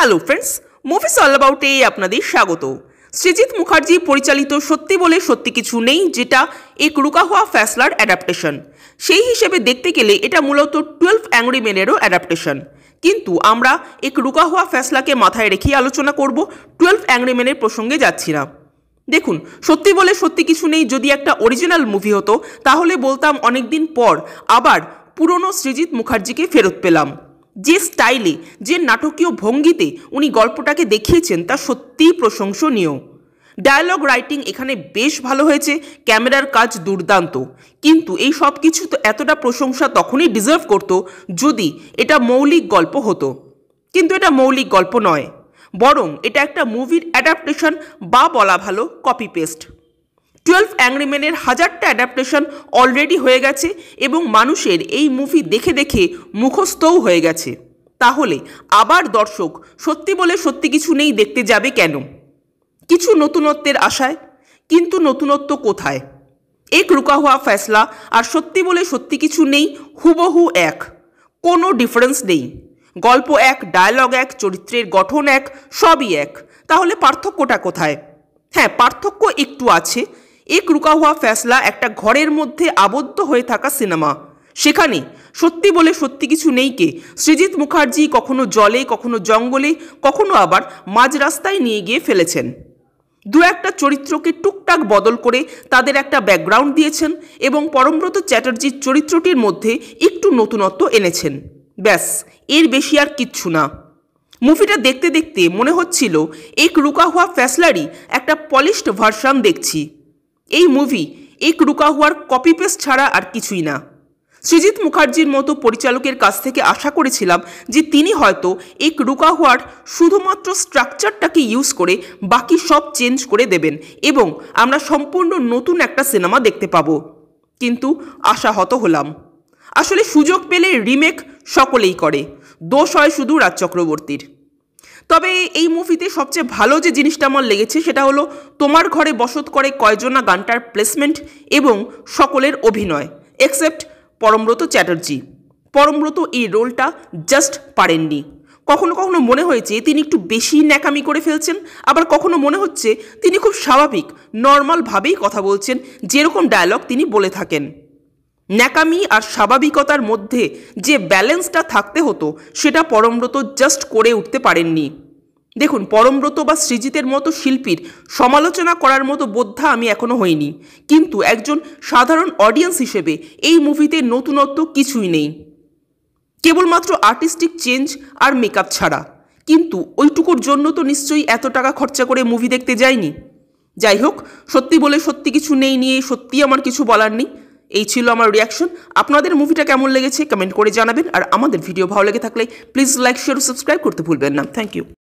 Hello friends, movies all অ্যাবাউটে আপনাদের স্বাগত। সৃজিত মুখার্জি পরিচালিত সত্যি বলে সত্যি কিছু নেই, যেটা এক রুকা হুয়া ফ্যাসলার অ্যাডাপ্টেশন। সেই হিসেবে দেখতে গেলে এটা মূলত 12 অ্যাংরি মেনেরও অ্যাডাপ্টেশন। কিন্তু আমরা এক রুকা হুয়া ফ্যাসলাকে মাথায় রেখেই আলোচনা করব, 12 অ্যাংরি মেনের প্রসঙ্গে যাচ্ছি না। দেখুন, সত্যি বলে সত্যি কিছু নেই যদি একটা অরিজিনাল মুভি হতো, তাহলে বলতাম অনেকদিন পর আবার পুরনো সৃজিত মুখার্জিকে ফেরত পেলাম। যে স্টাইলে, যে নাটকীয় ভঙ্গিতে উনি গল্পটাকে দেখিয়েছেন তা সত্যিই প্রশংসনীয়। ডায়ালগ রাইটিং এখানে বেশ ভালো হয়েছে, ক্যামেরার কাজ দুর্দান্ত। কিন্তু এই সব কিছু তো এতটা প্রশংসা তখনই ডিজার্ভ করতো যদি এটা মৌলিক গল্প হতো। কিন্তু এটা মৌলিক গল্প নয়, বরং এটা একটা মুভির অ্যাডাপ্টেশন, বা বলা ভালো কপি পেস্ট। 12 অ্যাংরি মেনের 1000টা অ্যাডাপ্টেশন অলরেডি হয়ে গেছে এবং মানুষের এই মুভি দেখে দেখে মুখস্থও হয়ে গেছে। তাহলে আবার দর্শক সত্যি বলে সত্যি কিছু নেই দেখতে যাবে কেন? কিছু নতুনত্বের আশায়। কিন্তু নতুনত্ব কোথায়? এক রুকা হুয়া ফ্যাসলা আর সত্যি বলে সত্যি কিছু নেই হুবহু এক, কোনো ডিফারেন্স নেই। গল্প এক, ডায়ালগ এক, চরিত্রের গঠন এক, সবই এক। তাহলে পার্থক্যটা কোথায়? হ্যাঁ, পার্থক্য একটু আছে। এক রুকা হুয়া ফ্যাসলা একটা ঘরের মধ্যে আবদ্ধ হয়ে থাকা সিনেমা। সেখানে সত্যি বলে সত্যি কিছু নেইকে সৃজিত মুখার্জি কখনো জলে, কখনো জঙ্গলে, কখনো আবার মাঝ রাস্তায় নিয়ে গিয়ে ফেলেছেন। দু একটা চরিত্রকে টুকটাক বদল করে তাদের একটা ব্যাকগ্রাউন্ড দিয়েছেন এবং পরমব্রত চ্যাটার্জির চরিত্রটির মধ্যে একটু নতুনত্ব এনেছেন। ব্যাস, এর বেশি আর কিচ্ছু না। মুভিটা দেখতে দেখতে মনে হচ্ছিল এক রুকা হুয়া ফ্যাসলারই একটা পলিশড ভার্সন দেখছি। এই মুভি এক রুকা হুয়ার কপি পেস্ট ছাড়া আর কিছুই না। সৃজিত মুখার্জির মতো পরিচালকের কাছ থেকে আশা করেছিলাম যে তিনি হয়তো এক রুকা হুয়ার শুধুমাত্র স্ট্রাকচারটাকে ইউজ করে বাকি সব চেঞ্জ করে দেবেন এবং আমরা সম্পূর্ণ নতুন একটা সিনেমা দেখতে পাবো। কিন্তু আশাহত হলাম। আসলে সুযোগ পেলে রিমেক সকলেই করে, দোষ হয় শুধু রাজ চক্রবর্তীর। তবে এই মুভিতে সবচেয়ে ভালো যে জিনিসটা আমার লেগেছে সেটা হলো তোমার ঘরে বসত করে কয়জনা গানটার প্লেসমেন্ট এবং সকলের অভিনয়, এক্সেপ্ট পরমব্রত চ্যাটার্জি। পরমব্রত এই রোলটা জাস্ট পারেননি। কখনো কখনো মনে হয়েছে তিনি একটু বেশি ন্যাকামি করে ফেলছেন, আবার কখনো মনে হচ্ছে তিনি খুব স্বাভাবিক নর্মালভাবেই কথা বলছেন, যেরকম ডায়ালগ তিনি বলে থাকেন। ন্যাকামি আর স্বাভাবিকতার মধ্যে যে ব্যালেন্সটা থাকতে হতো সেটা পরমব্রত জাস্ট করে উঠতে পারেননি। দেখুন, পরমব্রত বা সৃজিতের মতো শিল্পীর সমালোচনা করার মতো বোদ্ধা আমি এখনো হইনি, কিন্তু একজন সাধারণ অডিয়েন্স হিসেবে এই মুভিতে নতুনত্ব কিছুই নেই, কেবলমাত্র আর্টিস্টিক চেঞ্জ আর মেকআপ ছাড়া। কিন্তু ওইটুকুর জন্য তো নিশ্চয়ই এত টাকা খরচা করে মুভি দেখতে যায়নি। যাই হোক, সত্যি বলে সত্যি কিছু নেই নিয়ে সত্যিই আমার কিছু বলার নেই। এই ছিল আমার রিয়াকশন। আপনাদের মুভিটা কেমন লেগেছে কমেন্ট করে জানাবেন, আর আমাদের ভিডিও ভালো লেগে থাকলে প্লিজ লাইক, শেয়ার ও সাবস্ক্রাইব করতে ভুলবেন না। Thank you.